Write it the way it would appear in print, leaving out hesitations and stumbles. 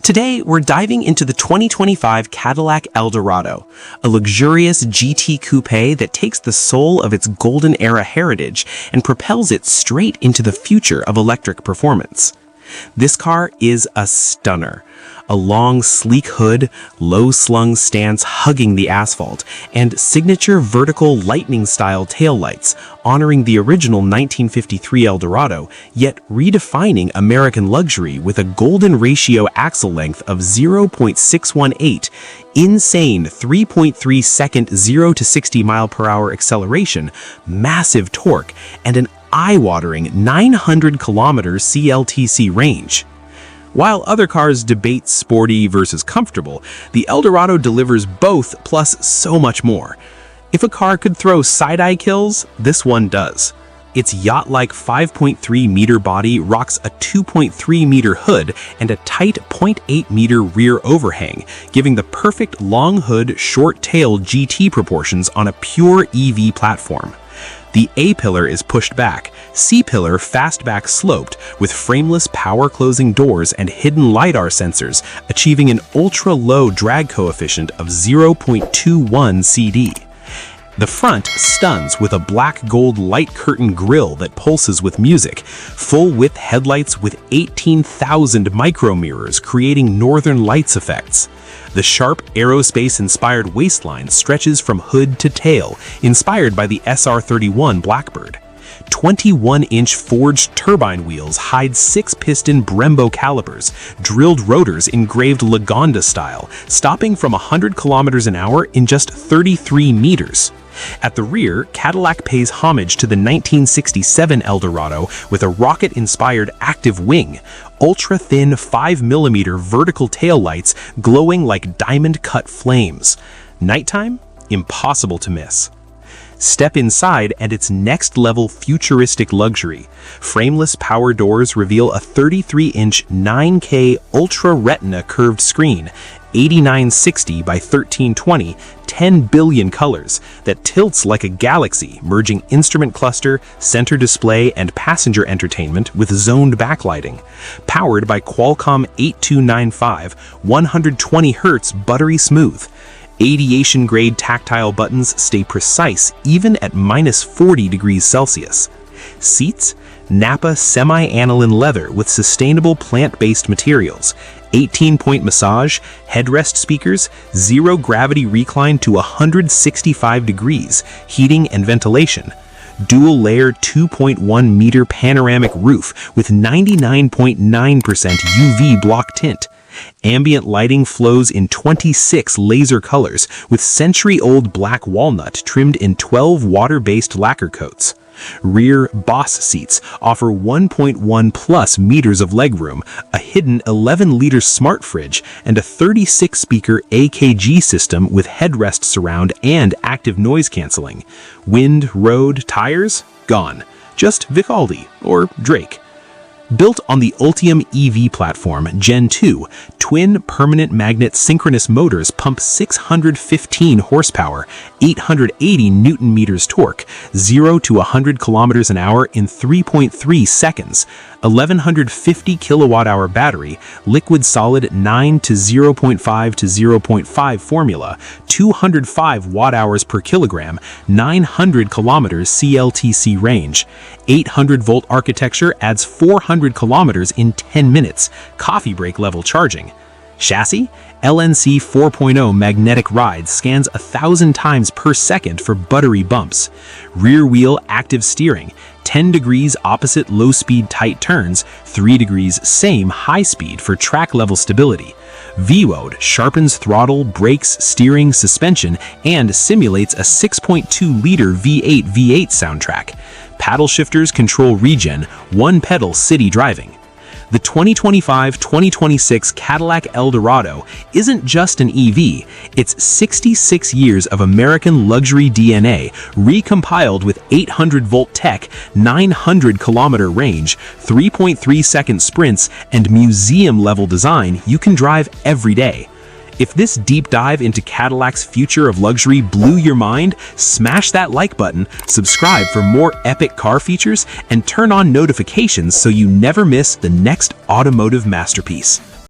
Today, we're diving into the 2025 Cadillac Eldorado, a luxurious GT coupe that takes the soul of its golden era heritage and propels it straight into the future of electric performance. This car is a stunner. A long, sleek hood, low-slung stance hugging the asphalt, and signature vertical lightning-style taillights, honoring the original 1953 Eldorado, yet redefining American luxury with a golden ratio axle length of 0.618, insane 3.3-second 0 to 60 mile/hour acceleration, massive torque, and an eye-watering 900 kilometer CLTC range. While other cars debate sporty versus comfortable, the Eldorado delivers both plus so much more. If a car could throw side-eye kills, this one does. Its yacht-like 5.3-meter body rocks a 2.3-meter hood and a tight 0.8-meter rear overhang, giving the perfect long hood, short tail GT proportions on a pure EV platform. The A-pillar is pushed back, C-pillar fastback sloped, with frameless power-closing doors and hidden LiDAR sensors, achieving an ultra-low drag coefficient of 0.21 CD. The front stuns with a black-gold light curtain grille that pulses with music, full-width headlights with 18,000 micro-mirrors creating northern lights effects. The sharp, aerospace-inspired waistline stretches from hood to tail, inspired by the SR-31 Blackbird. 21-inch forged turbine wheels hide 6-piston Brembo calipers, drilled rotors engraved Lagonda style, stopping from 100 kilometers an hour in just 33 meters. At the rear, Cadillac pays homage to the 1967 Eldorado with a rocket-inspired active wing, ultra-thin 5mm vertical taillights glowing like diamond-cut flames. Nighttime? Impossible to miss. Step inside and it's next-level futuristic luxury. Frameless power doors reveal a 33-inch 9K Ultra Retina curved screen, 8960 by 1320, 10 billion colors, that tilts like a galaxy, merging instrument cluster, center display, and passenger entertainment with zoned backlighting. Powered by Qualcomm 8295, 120 Hz buttery smooth. Aviation-grade tactile buttons stay precise even at -40 degrees Celsius. Seats? Napa semi-aniline leather with sustainable plant-based materials. 18-point massage, headrest speakers, zero-gravity recline to 165 degrees, heating and ventilation. Dual-layer 2.1-meter panoramic roof with 99.9% UV block tint. Ambient lighting flows in 26 laser colors with century-old black walnut trimmed in 12 water-based lacquer coats. Rear Boss seats offer 1.1+ meters of legroom, a hidden 11-liter smart fridge, and a 36-speaker AKG system with headrest surround and active noise canceling. Wind, road, tires? Gone. Just Vivaldi or Drake. Built on the Ultium EV platform Gen 2, twin permanent magnet synchronous motors pump 615 horsepower, 880 newton-meters torque, 0 to 100 kilometers an hour in 3.3 seconds, 1150 kilowatt-hour battery, liquid solid 9 to 0.5 to 0.5 formula, 205 watt-hours per kilogram, 900 kilometers CLTC range. 800-volt architecture adds 400 kilometers in 10 minutes, coffee break level charging. Chassis? LNC 4.0 magnetic ride scans 1,000 times per second for buttery bumps. Rear wheel active steering, 10 degrees opposite low-speed tight turns, 3 degrees same high speed for track level stability. V-Mode sharpens throttle, brakes, steering, suspension, and simulates a 6.2-liter V8 soundtrack. Paddle shifters control regen, one-pedal city driving. The 2025-2026 Cadillac Eldorado isn't just an EV, it's 66 years of American luxury DNA, recompiled with 800-volt tech, 900-kilometer range, 3.3-second sprints, and museum-level design you can drive every day. If this deep dive into Cadillac's future of luxury blew your mind, smash that like button, subscribe for more epic car features, and turn on notifications so you never miss the next automotive masterpiece.